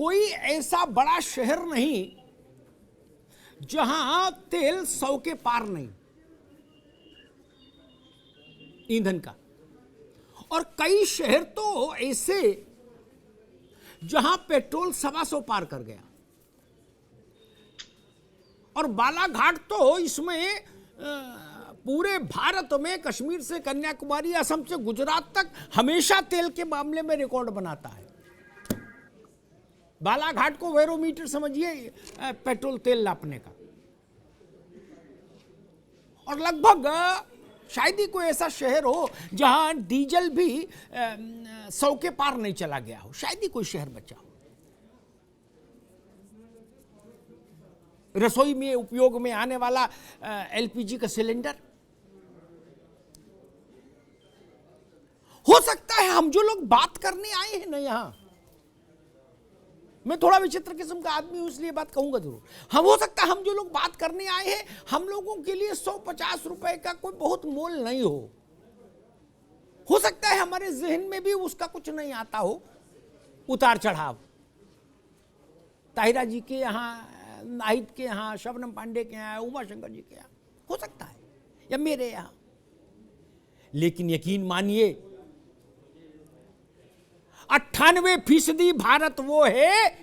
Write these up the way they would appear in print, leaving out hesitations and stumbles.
कोई ऐसा बड़ा शहर नहीं जहां तेल 100 के पार नहीं ईंधन का, और कई शहर तो ऐसे जहां पेट्रोल 125 पार कर गया। और बालाघाट तो इसमें पूरे भारत में कश्मीर से कन्याकुमारी, असम से गुजरात तक हमेशा तेल के मामले में रिकॉर्ड बनाता है। बालाघाट को बैरोमीटर समझिए पेट्रोल तेल नापने का। और लगभग शायद ही कोई ऐसा शहर हो जहां डीजल भी 100 के पार नहीं चला गया हो, शायद ही कोई शहर बचा हो। रसोई में उपयोग में आने वाला एलपीजी का सिलेंडर, हो सकता है हम जो लोग बात करने आए हैं ना यहां, मैं थोड़ा विचित्र किस्म का आदमी हूं इसलिए बात कहूंगा जरूर, हम हो सकता है हम जो लोग बात करने आए हैं हम लोगों के लिए 150 रुपए का कोई बहुत मोल नहीं हो सकता है हमारे जहन में भी उसका कुछ नहीं आता हो, उतार चढ़ाव। ताहिरा जी के यहाँ, नाहिद के यहाँ, शबनम पांडे के यहाँ, उमा शंकर जी के यहाँ, हो सकता है, या मेरे यहाँ। लेकिन यकीन मानिए 98% भारत वो है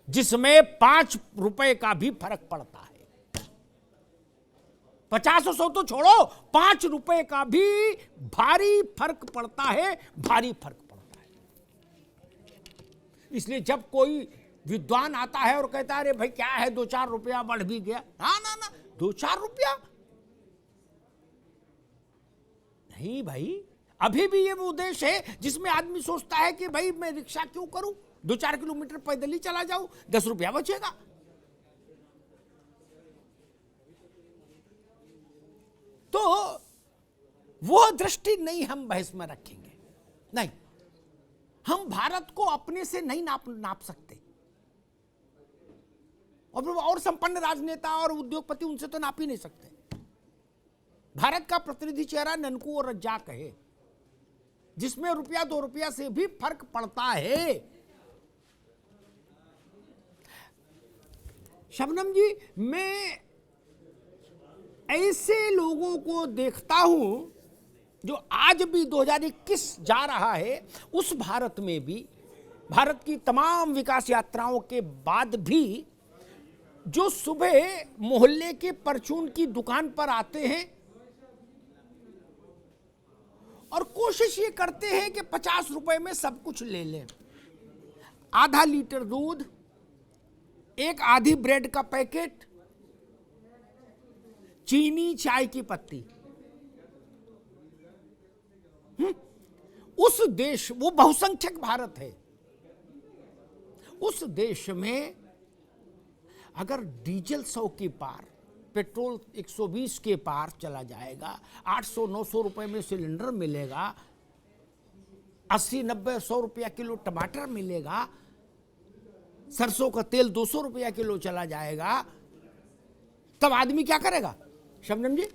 जिसमें 5 रुपए का भी फर्क पड़ता है। 50 और 100 तो छोड़ो, 5 रुपए का भी भारी फर्क पड़ता है, भारी फर्क पड़ता है। इसलिए जब कोई विद्वान आता है और कहता है अरे भाई क्या है 2-4 रुपया बढ़ भी गया, ना 2-4 रुपया नहीं भाई, अभी भी ये वो देश है जिसमें आदमी सोचता है कि भाई मैं रिक्शा क्यों करूं, 2-4 किलोमीटर पैदल ही चला जाऊं, 10 रुपया बचेगा। तो वो दृष्टि नहीं हम बहस में रखेंगे, नहीं, हम भारत को अपने से नहीं नाप सकते। और संपन्न राजनेता और उद्योगपति उनसे तो नाप ही नहीं सकते। भारत का प्रतिनिधि चेहरा ननकू और रज्जाक है जिसमें रुपया 2 रुपया से भी फर्क पड़ता है। शबनम जी, मैं ऐसे लोगों को देखता हूं जो आज भी 2021 जा रहा है, उस भारत में भी, भारत की तमाम विकास यात्राओं के बाद भी, जो सुबह मोहल्ले के परचून की दुकान पर आते हैं और कोशिश ये करते हैं कि 50 रुपए में सब कुछ ले लें। आधा लीटर दूध, एक आधी ब्रेड का पैकेट, चीनी, चाय की पत्ती। उस देश, वो बहुसंख्यक भारत है, उस देश में अगर डीजल 100 के पार, पेट्रोल 120 के पार चला जाएगा, 800-900 रुपए में सिलेंडर मिलेगा, 80-90-100 रुपया किलो टमाटर मिलेगा, सरसों का तेल 200 रुपया किलो चला जाएगा, तब आदमी क्या करेगा? शबनम जी,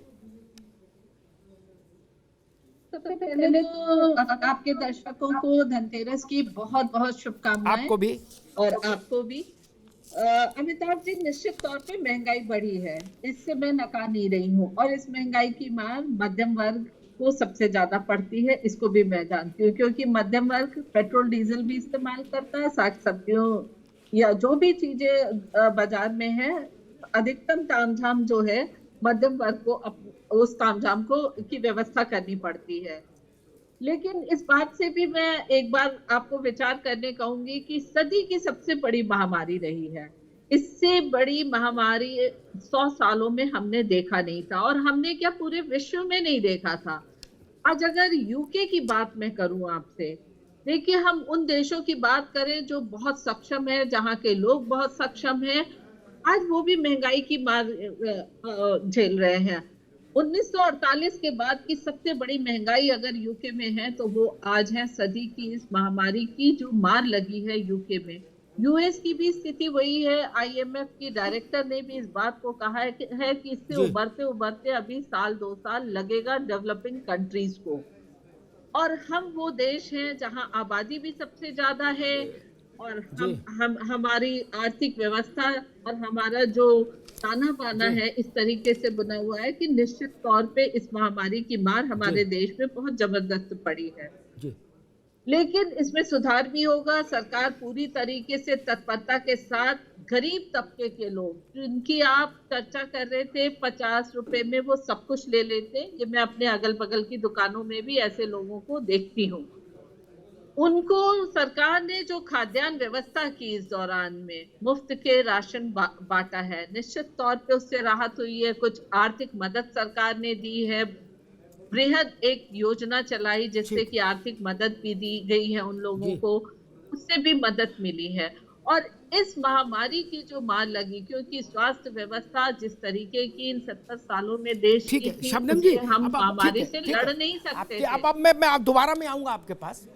सबसे पहले तो आपके दर्शकों को धनतेरस की बहुत बहुत शुभकामनाएं। आपको भी और आपको भी। अमिताभ जी, निश्चित तौर पे महंगाई बढ़ी है, इससे मैं नकार नहीं रही हूँ, और इस महंगाई की मार मध्यम वर्ग को सबसे ज्यादा पड़ती है, इसको भी मैं जानती हूँ, क्योंकि मध्यम वर्ग पेट्रोल डीजल भी इस्तेमाल करता है, साग सब्जियों या जो भी चीजें बाजार में है, अधिकतम तामझाम जो है मध्यम वर्ग को उस तामझाम को की व्यवस्था करनी पड़ती है। लेकिन इस बात से भी मैं एक बार आपको विचार करने कहूंगी कि सदी की सबसे बड़ी महामारी रही है, इससे बड़ी महामारी 100 सालों में हमने देखा नहीं था, और हमने क्या पूरे विश्व में नहीं देखा था। आज अगर यूके की बात मैं करूं आपसे, देखिए हम उन देशों की बात करें जो बहुत सक्षम है, जहां के लोग बहुत सक्षम हैं, आज वो भी महंगाई की मार झेल रहे हैं। 1948 के बाद की सबसे बड़ी महंगाई अगर यूके में है तो वो आज है सदी की इस महामारी की जो मार लगी है यूके में। यूएस की भी स्थिति वही है। आईएमएफ की डायरेक्टर ने भी इस बात को कहा है कि इससे उभरते उभरते अभी 1-2 साल लगेगा डेवलपिंग कंट्रीज को। और हम वो देश हैं जहां आबादी भी सबसे ज्यादा है और जी। हम हमारी आर्थिक व्यवस्था और हमारा जो ताना बाना जी। है इस तरीके से बना हुआ है कि निश्चित तौर पे इस महामारी की मार हमारे जी। देश में बहुत जबरदस्त पड़ी है। जी। लेकिन इसमें सुधार भी होगा। सरकार पूरी तरीके से तत्परता के साथ गरीब तबके के लोग जिनकी आप चर्चा कर रहे थे 50 रुपए में वो सब कुछ ले लेते हैं, ये मैं अपने अगल बगल की दुकानों में भी ऐसे लोगों को देखती हूँ। उनको सरकार ने जो खाद्यान्न व्यवस्था की इस दौरान में मुफ्त के राशन बांटा है, निश्चित तौर पे उससे राहत हुई है। कुछ आर्थिक मदद सरकार ने दी है, बृहद एक योजना चलाई जिससे ठीक। कि आर्थिक मदद भी दी गई है उन लोगों जी। को, उससे भी मदद मिली है। और इस महामारी की जो मार लगी, क्योंकि स्वास्थ्य व्यवस्था जिस तरीके की इन 70 सालों में देश ठीक की है थी, शबनम जी, उससे हम अब ठीक महामारी है, से ठीक लड़ है। नहीं सकते आपके थे। अब मैं दोबारा में आऊंगा आपके पास।